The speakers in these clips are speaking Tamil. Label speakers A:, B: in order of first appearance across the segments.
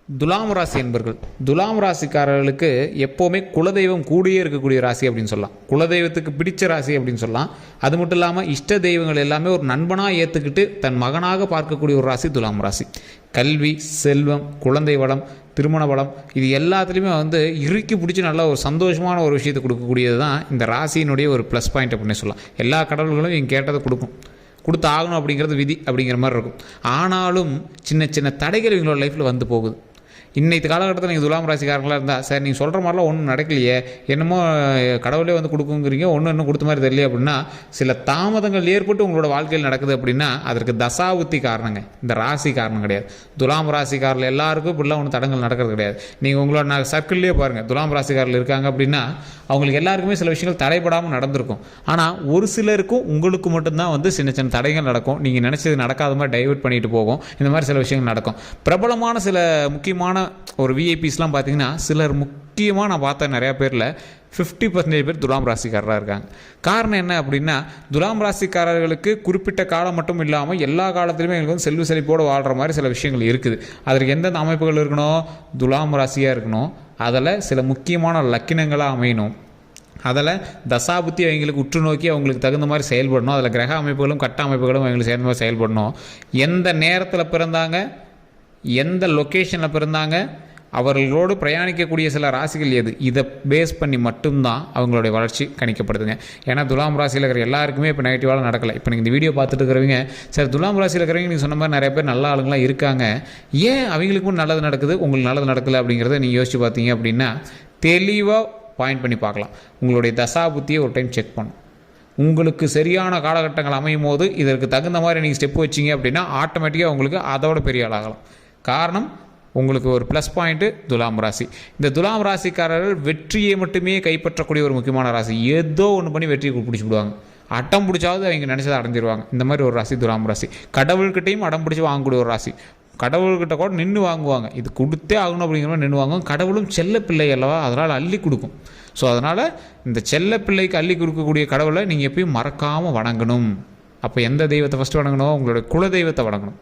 A: துலாம் ராசி என்பர்கள், துலாம் ராசிக்காரர்களுக்கு எப்போவுமே குலதெய்வம் கூடியே இருக்கக்கூடிய ராசி அப்படின்னு சொல்லலாம். குலதெய்வத்துக்கு பிடிச்ச ராசி அப்படின்னு சொல்லலாம். அது மட்டும் இல்லாமல் இஷ்ட தெய்வங்கள் எல்லாமே ஒரு நண்பனாக ஏற்றுக்கிட்டு தன் மகனாக பார்க்கக்கூடிய ஒரு ராசி துலாம் ராசி. கல்வி, செல்வம், குழந்தை வளம், திருமண வளம், இது எல்லாத்துலேயுமே இறுக்கி பிடிச்சி நல்ல ஒரு சந்தோஷமான ஒரு விஷயத்தை கொடுக்கக்கூடியது தான் இந்த ராசியினுடைய ஒரு ப்ளஸ் பாயிண்ட் அப்படின்னு சொல்லலாம். எல்லா கடவுள்களும் இங்கே கேட்டதை கொடுத்து ஆகணும் அப்படிங்கிறது விதி அப்படிங்கிற மாதிரி இருக்கும். ஆனாலும் சின்ன சின்ன தடைகள் இவங்களோட லைஃப்பில் வந்து போகுது. இன்றைக்கு காலகட்டத்தில் நீங்கள் துலாம் ராசிக்காரங்களாக இருந்தால், சார் நீங்கள் சொல்கிற மாதிரிலாம் ஒன்றும் நடக்கலையே, என்னமோ கடவுளே கொடுக்குங்கிறீங்க, இன்னும் கொடுத்த மாதிரி தெரியல அப்படின்னா, சில தாமதங்கள் ஏற்பட்டு உங்களோட வாழ்க்கையில் நடக்குது அப்படின்னா அதற்கு தசாபுத்தி காரணங்க, இந்த ராசி காரணம் கிடையாது. துலாம் ராசிக்காரில் எல்லாருக்கும் இப்படிலாம் ஒன்றும் தடங்கள் நடக்கிறது கிடையாது. நீங்கள் உங்களோட சர்க்கிள்லேயே பாருங்கள், துலாம் ராசிக்காரில் இருக்காங்க அப்படின்னா அவங்களுக்கு எல்லாருக்குமே சில விஷயங்கள் தடைப்படாமல் நடந்திருக்கும். ஆனால் ஒரு சிலருக்கும் உங்களுக்கு மட்டும்தான் சின்ன சின்ன தடைகள் நடக்கும். நீங்கள் நினச்சது நடக்காத மாதிரி டைவர்ட் பண்ணிட்டு போகும். இந்த மாதிரி சில விஷயங்கள் நடக்கும். பிரபலமான சில முக்கியமான ஒரு விஐபிஸ்லாம் பார்த்தீங்கன்னா, சிலர் முக்கியமாக நான் பார்த்த நிறையா பேரில் 50% பேர் துலாம் ராசிக்காரராக இருக்காங்க. காரணம் என்ன அப்படின்னா, துலாம் ராசிக்காரர்களுக்கு குறிப்பிட்ட காலம் மட்டும் இல்லாமல் எல்லா காலத்திலுமே எங்களுக்கு செல்வ செழிப்போடு வாழ்கிற மாதிரி சில விஷயங்கள் இருக்குது. அதற்கு எந்தெந்த அமைப்புகள் இருக்கணும்? துலாம் ராசியாக இருக்கணும். அதில் சில முக்கியமான லக்கினங்களாக அமையணும். அதில் தசாபுத்தி அவங்களுக்கு உற்று நோக்கி அவங்களுக்கு தகுந்த மாதிரி செயல்படணும். அதில் கிரக அமைப்புகளும் கட்ட அமைப்புகளும் அவங்களுக்கு சேர்ந்த மாதிரி செயல்படணும். எந்த நேரத்தில் பிறந்தாங்க, எந்த லொக்கேஷனில் பிறந்தாங்க, அவர்களோடு பிரயாணிக்கக்கூடிய சில ராசிகள் எது, இதை பேஸ் பண்ணி மட்டும்தான் அவங்களுடைய வளர்ச்சி கணிக்கப்படுதுங்க. ஏன்னா துலாம் ராசியில் இருக்கிற எல்லாருக்குமே இப்போ நெகட்டிவாக நடக்கலை. இப்போ நீங்கள் இந்த வீடியோ பார்த்துட்டு இருக்கிறவங்க, சார் துலாம் ராசியில் இருக்கிறவங்க நீங்கள் சொன்ன மாதிரி நிறைய பேர் நல்ல ஆளுங்களாம் இருக்காங்க, ஏன் அவங்களுக்கும் நல்லது நடக்குது உங்களுக்கு நல்லது நடக்கலை அப்படிங்கிறத நீங்கள் யோசிச்சு பார்த்தீங்க அப்படின்னா தெளிவாக பாயிண்ட் பண்ணி பார்க்கலாம். உங்களுடைய தசாபுத்தியை ஒரு டைம் செக் பண்ணும். உங்களுக்கு சரியான காலகட்டங்கள் அமையும் போது இதற்கு தகுந்த மாதிரி நீங்கள் ஸ்டெப் வச்சிங்க அப்படின்னா ஆட்டோமேட்டிக்காக உங்களுக்கு அதோட பெரிய ஆளாகலாம். காரணம், உங்களுக்கு ஒரு ப்ளஸ் பாயிண்ட்டு துலாம் ராசி. இந்த துலாம் ராசிக்காரர்கள் வெற்றியை மட்டுமே கைப்பற்றக்கூடிய ஒரு முக்கியமான ராசி. ஏதோ ஒன்று பண்ணி வெற்றியை பிடிச்சி விடுவாங்க. அட்டம் பிடிச்சாவது அவங்க நினச்சதை அடைஞ்சிருவாங்க. இந்த மாதிரி ஒரு ராசி துலாம் ராசி. கடவுள்கிட்டையும் அடம் பிடிச்சி வாங்கக்கூடிய ஒரு ராசி. கடவுள்கிட்ட கூட நின்று வாங்குவாங்க, இது கொடுத்தே ஆகணும் அப்படிங்கிற மாதிரி நின்று வாங்குவாங்க. கடவுளும் செல்ல பிள்ளை அல்லவா, அதனால் அள்ளி கொடுக்கும். ஸோ அதனால் இந்த செல்ல பிள்ளைக்கு அள்ளி கொடுக்கக்கூடிய கடவுளை நீங்கள் எப்பயும் மறக்காமல் வணங்கணும். அப்போ எந்த தெய்வத்தை ஃபஸ்ட்டு வணங்கணும்? உங்களுடைய குலதெய்வத்தை வணங்கணும்.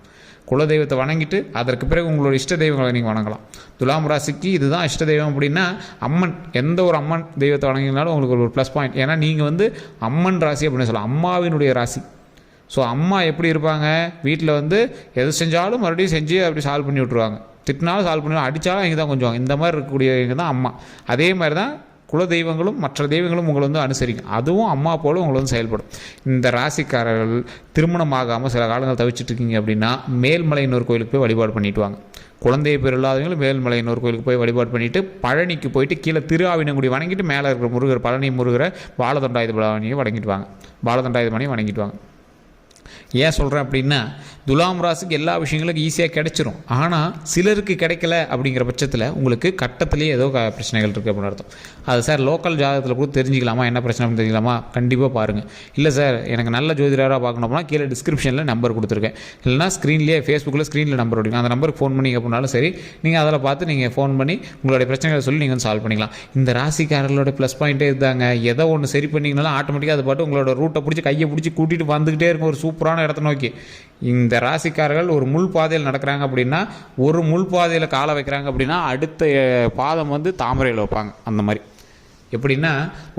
A: குலதெய்வத்தை வணங்கிட்டு அதற்கு பிறகு உங்களோட இஷ்ட தெய்வங்களை நீங்கள் வணங்கலாம். துலாம் ராசிக்கு இதுதான் இஷ்ட தெய்வம் அப்படின்னா அம்மன். எந்த ஒரு அம்மன் தெய்வத்தை வணங்கினாலும் உங்களுக்கு ஒரு ப்ளஸ் பாயிண்ட். ஏன்னா நீங்கள் அம்மன் ராசி அப்படின்னு சொல்லலாம், அம்மாவினுடைய ராசி. ஸோ அம்மா எப்படி இருப்பாங்க, வீட்டில் எது செஞ்சாலும் மறுபடியும் செஞ்சு அப்படி சால்வ் பண்ணி விட்ருவாங்க. திட்டினாலும் சால்வ் பண்ணி, அடித்தாலும் இங்கே தான் கொஞ்சம், இந்த மாதிரி இருக்கக்கூடியவங்க தான் அம்மா. அதே மாதிரி தான் குல தெய்வங்களும் மற்ற தெய்வங்களும் உங்களை அனுசரிக்கும். அதுவும் அம்மா போல உங்களை செயல்படும். இந்த ராசிக்காரர்கள் திருமணமாகாமல் சில காலங்கள் தவிச்சிட்ருக்கீங்க அப்படின்னா மேல்மலையினூர் கோயிலுக்கு போய் வழிபாடு பண்ணிட்டு வாங்க. குழந்தை பேர் இல்லாதவங்களும் மேல்மலையினூர் கோயிலுக்கு போய் வழிபாடு பண்ணிவிட்டு பழனிக்கு போயிட்டு கீழே திருஆவினங்குடி வணங்கிட்டு மேலே இருக்கிற முருகர், பழனி முருகரை, பாலதண்டாயுத பவானியை வணங்கிட்டு வாங்க. பாலதண்டாயுதபாணியை வணங்கிட்டு வாங்க. ஏன் சொல்கிறேன் அப்படின்னா, துலாம் ராசிக்கு எல்லா விஷயங்களுக்கும் ஈஸியாக கிடைச்சிரும். ஆனால் சிலருக்கு கிடைக்கல அப்படிங்கிற பட்சத்தில் உங்களுக்கு கட்டத்திலேயே ஏதோ பிரச்சனைகள் இருக்குது அப்படின்னு அர்த்தம். அது சார் லோக்கல் ஜாதகத்தில் கூட தெரிஞ்சிக்கலாமா, என்ன பிரச்சனை தெரிஞ்சிக்கலாமா? கண்டிப்பாக பாருங்கள். இல்லை சார் எனக்கு நல்ல ஜோதிடராக பார்க்கணும் அப்படின்னா கீழே டிஸ்கிரிப்ஷனில் நம்பர் கொடுத்துருக்கேன். இல்லைனா ஸ்க்ரீன்லேயே ஃபேஸ்புக்கில் ஸ்க்ரீனில் நம்பர் ஓடிங்க, அந்த நம்பருக்கு ஃபோன் பண்ணி அப்படின்னாலும் சரி, நீங்கள் அதில் பார்த்து நீங்கள் ஃபோன் பண்ணி உங்களுடைய பிரச்சனைகளை சொல்லி நீங்கள் சால்வ் பண்ணிக்கலாம். இந்த ராசிக்காரர்களோட ப்ளஸ் பாயிண்ட்டே இருந்தாங்க. எதோ ஒன்று சரி பண்ணிங்கனாலும் ஆட்டோமேட்டிக்காக அது பாட்டு உங்களோட ரூட்டை பிடிச்சி கையை பிடிச்சி கூட்டிகிட்டு வந்துக்கிட்டே இருக்கும் ஒரு சூப்பரான இடத்த நோக்கி. இந்த ராசிக்காரர்கள் ஒரு முள் பாதையில் நடக்கிறாங்க அப்படின்னா, ஒரு முள் பாதையில் காலை வைக்கிறாங்க அப்படின்னா அடுத்த பாதம் தாமரையில் வைப்பாங்க. அந்த மாதிரி எப்படின்னா,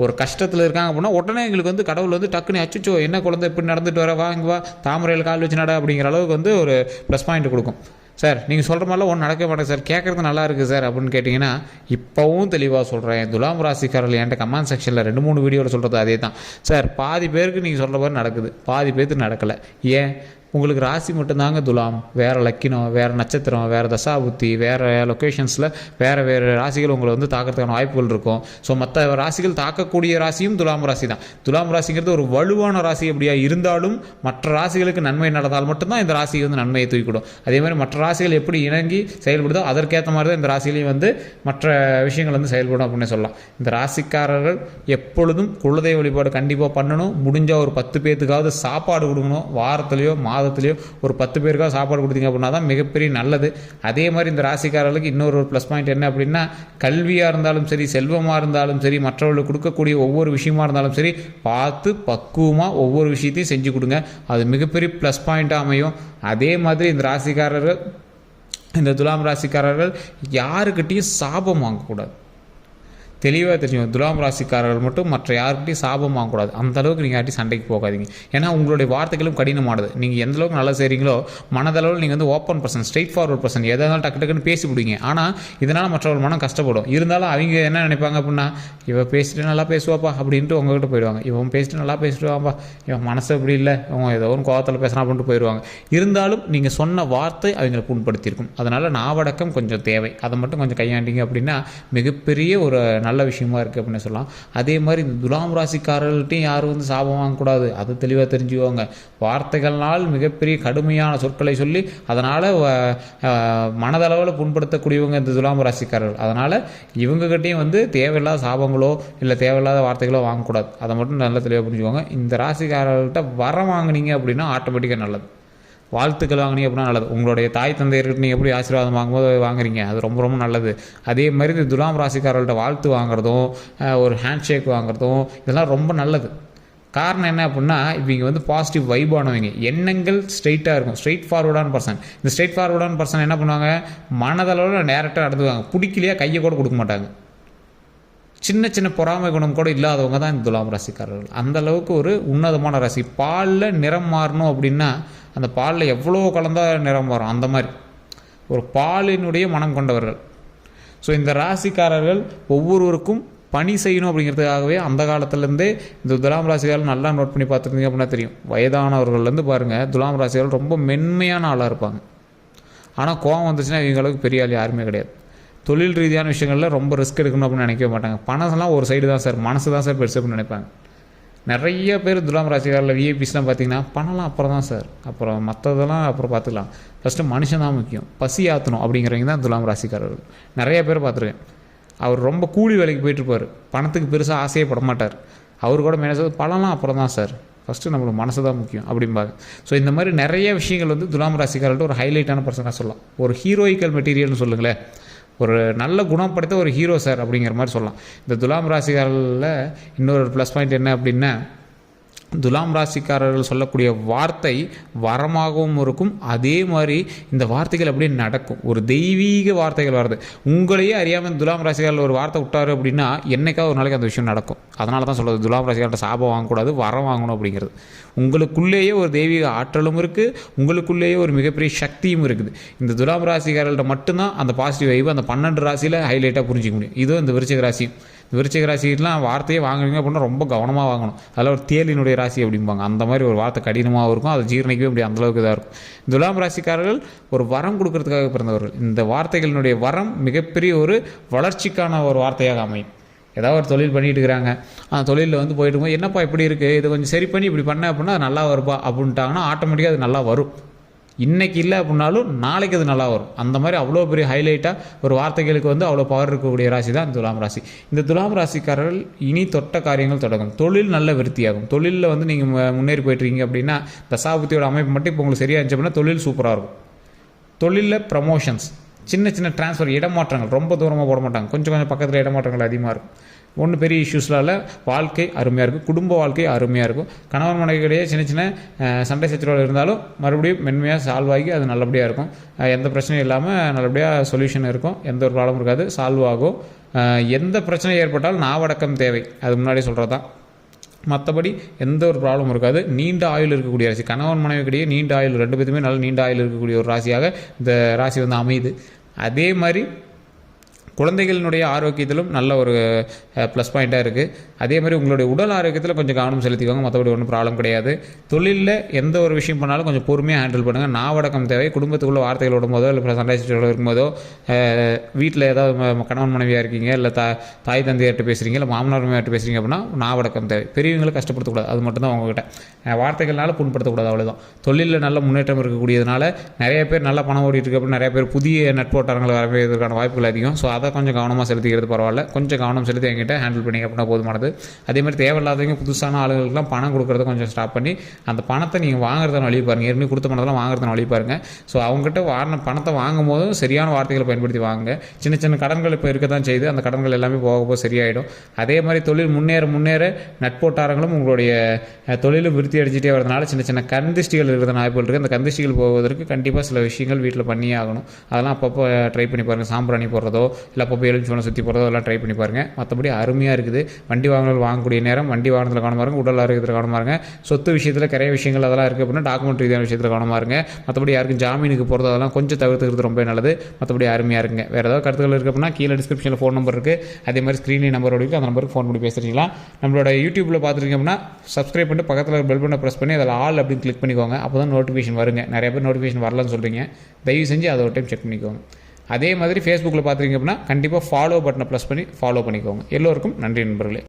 A: ஒரு கஷ்டத்தில் இருக்காங்க அப்படின்னா உடனே எங்களுக்கு கடவுள் டக்குன்னு அச்சுச்சோ என்ன குழந்தை இப்படி நடந்துட்டு வர, வாங்க வா தாமரையில் கால் வச்சு நட அப்படிங்கிற அளவுக்கு ஒரு ப்ளஸ் பாயிண்ட் கொடுக்கும். சார் நீங்கள் சொல்கிற மாதிரிலாம் ஒன்றும் நடக்க மாட்டேங்க சார், கேட்குறது நல்லா இருக்குது சார் அப்படின்னு கேட்டிங்கன்னா, இப்போவும் தெளிவாக சொல்கிறேன். துலாம் ராசிக்காரர்கள் என்கிட்ட கமெண்ட் செக்ஷனில் 2-3 வீடியோவில் சொல்கிறது அதே தான். சார் பாதி பேருக்கு நீங்கள் சொல்கிற மாதிரி நடக்குது, பாதி பேருக்கு நடக்கலை. ஏன்? உங்களுக்கு ராசி மட்டும்தாங்க துலாம், வேறு லக்கினம், வேறு நட்சத்திரம், வேறு தசாபுத்தி, வேறு லொக்கேஷன்ஸில் வேறு ராசிகள் உங்களை தாக்கிறதுக்கான வாய்ப்புகள் இருக்கும். ஸோ மற்ற ராசிகள் தாக்கக்கூடிய ராசியும் துலாம் ராசி தான். துலாம் ராசிங்கிறது ஒரு வலுவான ராசி. அப்படியா இருந்தாலும் மற்ற ராசிகளுக்கு நன்மை நடந்தால் மட்டும்தான் இந்த ராசி நன்மையை தூக்கிடும். அதே மாதிரி மற்ற ராசிகள் எப்படி இணங்கி செயல்படுதோ அதற்கேற்ற மாதிரி தான் இந்த ராசிகளையும் மற்ற விஷயங்கள் செயல்படும் அப்படின்னு சொல்லலாம். இந்த ராசிக்காரர்கள் எப்பொழுதும் குலதெய்வ வழிபாடு கண்டிப்பாக பண்ணணும். முடிஞ்சால் ஒரு 10 பேர்த்துக்காவது சாப்பாடு கொடுக்கணும். வாரத்துலேயோ மாதத்துலேயோ ஒரு 10 பேருக்காக சாப்பாடு கொடுத்தீங்க அப்படின்னா தான் மிகப்பெரிய நல்லது. அதே மாதிரி இந்த ராசிக்காரர்களுக்கு இன்னொரு ப்ளஸ் பாயிண்ட் என்ன அப்படின்னா, கல்வியாக இருந்தாலும் சரி, செல்வமாக இருந்தாலும் சரி, மற்றவர்களுக்கு கொடுக்கக்கூடிய ஒவ்வொரு விஷயமா இருந்தாலும் சரி, பார்த்து பக்குவமாக ஒவ்வொரு விஷயத்தையும் செஞ்சு கொடுங்க. அது மிகப்பெரிய ப்ளஸ் பாயிண்ட்டாக அமையும். அதே மாதிரி இந்த ராசிக்காரர்கள் இந்த துலாம் ராசிக்காரர்கள் யாருக்கிட்டையும் சாபம் வாங்கக்கூடாது. தெளிவாக தெரியும். துலாம் ராசிக்காரர்கள் மட்டும் மற்ற யாருக்கிட்டையும் சாபம் வாங்கக்கூடாது. அந்த அளவுக்கு நீங்கள் யார்ட்டையும் சண்டைக்கு போகாதீங்க. ஏன்னா உங்களுடைய வார்த்தைகளும் கடினமானது. நீங்கள் எந்த அளவுக்கு நல்லா செய்கிறீங்களோ மனதளவில் நீங்கள் வந்து open person, straight forward person, எதாக இருந்தாலும் டக்கு டக்குன்னு பேசி விடுவீங்க. ஆனால் இதனால் மற்றவர்கள் மனம் கஷ்டப்படும். இருந்தாலும் அவங்க என்ன நினைப்பாங்க அப்படின்னா, இவன் பேசிட்டு நல்லா பேசுவாப்பா அப்படின்ட்டு உங்ககிட்ட போயிடுவாங்க. இவன் பேசிட்டு நல்லா பேசிடுவாப்பா, இவன் மனசு அப்படி இல்லை, அவன் ஏதோ ஒரு கோவத்தில் பேசுகிறான் அப்படின்ட்டு போயிடுவாங்க. இருந்தாலும் நீங்கள் சொன்ன வார்த்தை அவங்களை புண்படுத்தியிருக்கும். அதனால் நாவடக்கம் கொஞ்சம் தேவை. அதை மட்டும் கொஞ்சம் கையாண்டிங்க அப்படின்னா மிகப்பெரிய ஒரு நல்ல விஷயமா இருக்குது அப்படின்னு சொல்லலாம். அதே மாதிரி இந்த துலாம் ராசிக்காரர்கள்ட்டையும் யாரும் வந்து சாபம் வாங்கக்கூடாது. அது தெளிவாக தெரிஞ்சுக்குவாங்க. வார்த்தைகள்னால் மிகப்பெரிய கடுமையான சொற்களை சொல்லி அதனால் மனதளவில் புண்படுத்தக்கூடியவங்க இந்த துலாம் ராசிக்காரர்கள். அதனால் இவங்ககிட்டையும் வந்து தேவையில்லாத சாபங்களோ இல்லை தேவையில்லாத வார்த்தைகளோ வாங்கக்கூடாது. அதை மட்டும் நல்லா தெளிவாக புரிஞ்சுக்குவாங்க. இந்த ராசிக்காரர்கள்ட்ட வரம் வாங்கினீங்க அப்படின்னா ஆட்டோமேட்டிக்காக நல்லது. வாழ்த்துக்கள் வாங்கினீங்க அப்படின்னா நல்லது. உங்களுடைய தாய் தந்தையர்கிட்ட நீங்கள் எப்படி ஆசீர்வாதம் வாங்கும்போது வாங்குறீங்க, அது ரொம்ப ரொம்ப நல்லது. அதே மாதிரி இந்த துலாம் ராசிக்காரர்கள்ட்ட வாழ்த்து வாங்குறதும் ஒரு ஹேண்ட் ஷேக் வாங்குறதும் இதெல்லாம் ரொம்ப நல்லது. காரணம் என்ன அப்படின்னா, இவங்க வந்து பாசிட்டிவ் வைபானவங்க, எண்ணங்கள் ஸ்ட்ரெயிட்டாக இருக்கும், ஸ்ட்ரெயிட் ஃபார்வர்டான பர்சன். இந்த ஸ்ட்ரெயிட் ஃபார்வர்டான பர்சன் என்ன பண்ணுவாங்க, மனதளவில் டேரெக்டாக நடந்துவாங்க. பிடிக்கலையா கையை கூட கொடுக்க மாட்டாங்க. சின்ன சின்ன பொறாமை குணம் கூட இல்லாதவங்க தான் இந்த துலாம் ராசிக்காரர்கள். அந்த அளவுக்கு ஒரு உன்னதமான ராசி. பாலில் நிறம் மாறணும் அப்படின்னா அந்த பாலில் எவ்வளோ கலந்தால் நிறம் மாறும், அந்த மாதிரி ஒரு பாலினுடைய மனம் கொண்டவர்கள். ஸோ இந்த ராசிக்காரர்கள் ஒவ்வொருவருக்கும் பணி செய்யணும் அப்படிங்கிறதுக்காகவே அந்த காலத்துலேருந்தே இந்த துலாம் ராசிக்காரர்கள் நல்லா நோட் பண்ணி பார்த்துருந்தீங்க அப்படின்னா தெரியும். வயதானவர்கள்லேருந்து பாருங்கள், துலாம் ராசிக்காரர்கள் ரொம்ப மென்மையான ஆளாக இருப்பாங்க. ஆனால் கோவம் வந்துச்சுன்னா இவங்களுக்கு பெரிய ஆள் யாருமே கிடையாது. தொழில் ரீதியான விஷயங்களில் ரொம்ப ரிஸ்க் எடுக்கணும் அப்படின்னு நினைக்கவே மாட்டாங்க. பணம்லாம் ஒரு சைடு தான் சார், மனசு தான் சார் பெருசு அப்படின்னு நினைப்பாங்க. நிறைய பேர் துலாம் ராசிக்காரில் விஐபிஸ்லாம் பார்த்தீங்கன்னா பணம்லாம் அப்புறம் தான் சார், அப்புறம் மற்றதெல்லாம் அப்புறம் பார்த்துக்கலாம், ஃபஸ்ட்டு மனுஷன் தான் முக்கியம், பசி ஆற்றணும் அப்படிங்கிறவங்க தான் துலாம் ராசிக்காரர்கள். நிறைய பேர் பார்த்துருக்கேன். அவர் ரொம்ப கூலி வேலைக்கு போயிட்டுருப்பார், பணத்துக்கு பெருசாக ஆசையே பட மாட்டார். அவர் கூட மேலே பணம்லாம் அப்புறம் தான் சார், ஃபஸ்ட்டு நம்மளுக்கு மனசு தான் முக்கியம் அப்படிம்பாங்க. ஸோ இந்த மாதிரி நிறைய விஷயங்கள் வந்து துலாம் ராசிக்காரர்கிட்ட ஒரு ஹைலைட்டான பர்சனாக சொல்லலாம். ஒரு ஹீரோயிக்கல் மெட்டீரியல்னு சொல்லுங்களேன், ஒரு நல்ல குணம் படைத்த ஒரு ஹீரோ சார் அப்படிங்கிற மாதிரி சொல்லலாம். இந்த துலாம் ராசிக்காரர்களில் இன்னொரு ப்ளஸ் பாயிண்ட் என்ன அப்படின்னா, துலாம் ராசிக்காரர்கள் சொல்லக்கூடிய வார்த்தை வரமாகவும் இருக்கும். அதே மாதிரி இந்த வார்த்தைகள் அப்படியே நடக்கும், ஒரு தெய்வீக வார்த்தைகள் வருது. உங்களையே அறியாமல் துலாம் ராசிக்காரர்கள் ஒரு வார்த்தை விட்டார் அப்படின்னா என்னைக்காவது ஒரு நாளைக்கு அந்த விஷயம் நடக்கும். அதனால தான் சொல்கிறது, துலாம் ராசிக்காரர்கிட்ட சாபம் வாங்கக்கூடாது, வரம் வாங்கணும் அப்படிங்கிறது. உங்களுக்குள்ளேயே ஒரு தெய்வீக ஆற்றலும் இருக்குது, உங்களுக்குள்ளேயே ஒரு மிகப்பெரிய சக்தியும் இருக்குது. இந்த துலாம் ராசிக்காரர்கள்ட்ட மட்டும்தான் அந்த பாசிட்டிவ் வைப்பு அந்த 12 ராசியில் ஹைலைட்டாக புரிஞ்சிக்க முடியும். இதுவும் இந்த விருச்சிக ராசி. விருச்சிக ராசிலாம் வார்த்தையே வாங்குறீங்க அப்படின்னா ரொம்ப கவனமாக வாங்கணும். அதில் ஒரு தேலினுடைய ராசி அப்படிம்பாங்க, அந்த மாதிரி ஒரு வார்த்தை கடினமாக இருக்கும், அது ஜீரணிக்கவே அப்படி அந்தளவுக்கு இதாக இருக்கும். துலாம் ராசிக்காரர்கள் ஒரு வரம் கொடுக்கறதுக்காக பிறந்தவர்கள். இந்த வார்த்தைகளினுடைய வரம் மிகப்பெரிய ஒரு வளர்ச்சிக்கான ஒரு வார்த்தையாக அமையும். ஏதாவது ஒரு தொழில் பண்ணிட்டு இருக்கிறாங்க, அந்த தொழிலில் வந்து போயிட்டு போய் என்னப்பா இப்படி இருக்குது, இது கொஞ்சம் சரி பண்ணி இப்படி பண்ண அப்படின்னா அது நல்லா வருப்பா அப்படின்ட்டாங்கன்னா ஆட்டோமேட்டிக்காக அது நல்லா வரும். இன்றைக்கி இல்லை அப்படின்னாலும் நாளைக்கு அது நல்லா வரும். அந்த மாதிரி அவ்வளோ பெரிய ஹைலைட்டாக ஒரு வார்த்தைகளுக்கு வந்து அவ்வளோ பவர் இருக்கக்கூடிய ராசி தான் இந்த துலாம் ராசி. இந்த துலாம் ராசிக்காரர்கள் இனி தொட்ட காரியங்கள் தொடங்கும். தொழில் நல்ல விருத்தியாகும். தொழிலில் வந்து நீங்கள் முன்னேறி போய்ட்டுருக்கீங்க அப்படின்னா தசாபுத்தியோட அமைப்பு மட்டும் இப்போ உங்களுக்கு சரியாக இருந்துச்சு அப்படின்னா தொழில் சூப்பராக இருக்கும். தொழிலில் ப்ரமோஷன்ஸ், சின்ன சின்ன ட்ரான்ஸ்ஃபர், இடமாற்றங்கள், ரொம்ப தூரமாக போட மாட்டாங்க, கொஞ்சம் கொஞ்சம் பக்கத்தில் இடமாற்றங்கள் அதிகமாக இருக்கும். ஒன்றும் பெரிய இஷ்யூஸ்லால் வாழ்க்கை அருமையாக இருக்கும், குடும்ப வாழ்க்கை அருமையாக இருக்கும். கணவன் மனைவிக்கிடையே சின்ன சின்ன சண்டை சச்சரவுகள் இருந்தாலும் மறுபடியும் மென்மையாக சால்வ் ஆகி அது நல்லபடியாக இருக்கும். எந்த பிரச்சனையும் இல்லாமல் நல்லபடியாக சொல்யூஷன் இருக்கும், எந்த ஒரு ப்ராப்ளம் இருக்காது, சால்வ் ஆகும். எந்த பிரச்சனை ஏற்பட்டாலும் நாவடக்கம் தேவை, அது முன்னாடி சொல்கிறது தான். மற்றபடி எந்த ஒரு ப்ராப்ளம் இருக்காது. நீண்ட ஆயுள் இருக்கக்கூடிய ராசி, கணவன் மனைவிக்கிடையே நீண்ட ஆயுள், 2 பேருமே நல்ல நீண்ட ஆயுள் இருக்கக்கூடிய ஒரு ராசியாக இந்த ராசி வந்து அமையுது. அதே மாதிரி குழந்தைகளினுடைய ஆரோக்கியத்திலும் நல்ல ஒரு ப்ளஸ் பாயிண்ட்டாக இருக்குது. அதே மாதிரி உங்களுடைய உடல் ஆரோக்கியத்தில் கொஞ்சம் கவனம் செலுத்திக்கோங்க, மற்றபடி ஒன்றும் ப்ராப்ளம் கிடையாது. தொழிலில் எந்த ஒரு விஷயம் பண்ணாலும் கொஞ்சம் பொறுமையாக ஹேண்டில் பண்ணுங்கள். நாவடக்கம் தேவை. குடும்பத்துக்குள்ள வார்த்தைகள் விடும்போதோ இல்லை சண்டை சச்சரவுகள் இருக்கும்போதோ, வீட்டில் ஏதாவது கணவன் மனைவியாக இருக்கீங்க, இல்லை தாய் தந்தையார்கிட்ட பேசுகிறீங்க, இல்லை மாமனார் மாமியார்கிட்ட பேசுகிறீங்க அப்படின்னா நாவடக்கம் தேவை. பெரியவங்களை கஷ்டப்படுத்தக்கூடாது, அது மட்டும்தான் உங்ககிட்ட. வார்த்தைகள்னால புண்படுத்தக்கூடாது, அவ்வளோதான். தொழிலில் நல்ல முன்னேற்றம் இருக்கக்கூடியதுனால நிறைய பேர் நல்லா பணம் ஓடிட்டு இருக்கு அப்படின்னு நிறைய பேர் புதிய நட்போட்டாரங்களை வரவேற்கிறதுக்கான வாய்ப்புகள் அதிகம். ஸோ அதை அதை கொஞ்சம் கவனமாக செலுத்திக்கிறது பரவாயில்ல. கொஞ்சம் கவனம் செலுத்தி என்கிட்ட ஹேண்டில் பண்ணிங்க அப்படின்னா போதுமானது. அதே மாதிரி தேவையில்லாதவங்க புதுசான ஆளுகளுக்குலாம் பணம் கொடுக்குறத கொஞ்சம் ஸ்டாப் பண்ணி அந்த பணத்தை நீங்கள் வாங்குறதான வழி பாருங்கள். ஏற்கனவே கொடுத்த பணத்தெல்லாம் வாங்குறதான வழி பாருங்கள். ஸோ அவங்ககிட்ட பணத்தை வாங்கும் போதும் சரியான வார்த்தைகளை பயன்படுத்தி வாங்குங்க. சின்ன சின்ன கடன்கள் இப்போ இருக்க தான் செய்யுது. அந்த கடன்கள் எல்லாமே போக சரியாயிடும். அதே மாதிரி தொழில் முன்னேற நட்போட்டாரங்களும் உங்களுடைய தொழிலும் விருத்தி அடிச்சுட்டே வரதுனால சின்ன சின்ன கந்திஷ்டிகள் இருக்கிற வாய்ப்புகள் இருக்குது. அந்த கந்திஷ்டிகள் போவதற்கு கண்டிப்பாக சில விஷயங்கள் வீட்டில் பண்ணியே ஆகணும். அதெல்லாம் அப்பப்போ ட்ரை பண்ணி பாருங்கள். சாம்பிராணி போடுறதோ இல்லை அப்பப்போ எலுமிச்சம்பழம் சுற்றி போடுறதோ எல்லாம் ட்ரை பண்ணி பாருங்கள். மற்றபடி அருமையாக இருக்குது. வண்டி வாங்கக்கூடிய நேரம் வண்டி வாகனத்தில் கவனமாக இருங்க. உடல் ஆரோக்கியத்தில் கவனமாக இருங்க. சொத்து விஷயத்தில் நிறைய விஷயங்கள் அதெல்லாம் இருக்குது அப்படின்னா டாக்குமெண்ட் ரீதியான விஷயத்தில் கவனமாக இருங்க. மற்றபடி யாருக்கும் ஜாமீனுக்கு போகிறது அதெல்லாம் கொஞ்சம் தவிர்த்துக்கிறது ரொம்ப நல்லது. மற்றபடி அருமையாக இருக்குங்க. வேறு ஏதாவது கருத்துக்கள் இருக்குது அப்படின்னா கீழே டிஸ்கிரிப்ஷனில் ஃபோன் நம்பர் இருக்குது. அதே மாதிரி ஸ்க்ரீன்லேயும் நம்பர் இருக்குது. அந்த நம்பருக்கு ஃபோன் பண்ணி பேசுகிறீங்களா. நம்மளோட யூடியூப்பில் பார்த்துருக்கீங்க அப்படின்னா சப்ஸ்கிரைப் பண்ணிட்டு பக்கத்தில் பெல் பட்டனை ப்ரெஸ் பண்ணி அதில் ஆல் அப்படின்னு கிளிக் பண்ணிக்கோங்க. அப்போ தான் நோட்டிஃபிகேஷன் வருங்க. நிறைய பேர் நோட்டிஃபிகேஷன் வரலன்னு சொல்கிறீங்க. தயவு செஞ்சு அதை ஒரு டைம் செக் பண்ணிக்கோங்க. அதே மாதிரி ஃபேஸ்புக்கில் பார்த்துருக்கீங்க அப்படின்னா கண்டிப்பாக ஃபாலோ பட்டனை ப்ரெஸ் பண்ணி ஃபாலோ பண்ணிக்கோங்க. எல்லோருக்கும் நன்றி நண்பர்களே.